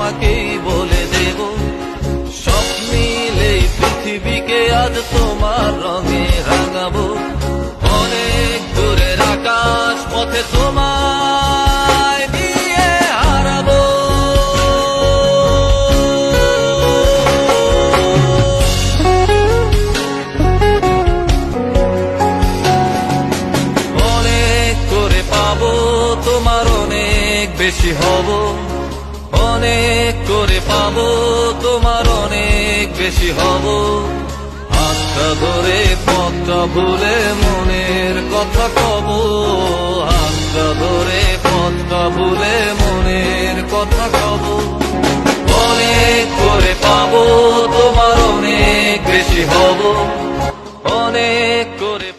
তোমাকেই বলে দেব, সব মিলে পৃথিবীকে আজ তোমার রঙে রাঙাবো। অনেক দূরের আকাশ পথে তোমায় নিয়ে হারাবো। অনেক করে পাবো, তোমার অনেক বেশি হব। অনেক করে পাবো, তোমার অনেক বেশি হব। হাতটা ধরে পথটা ভুলে মনের কথা কব, হাতটা ধরে পথটা ভুলে মনের কথা কব। অনেক করে পাবো, তোমার অনেক বেশি হব। অনেক করে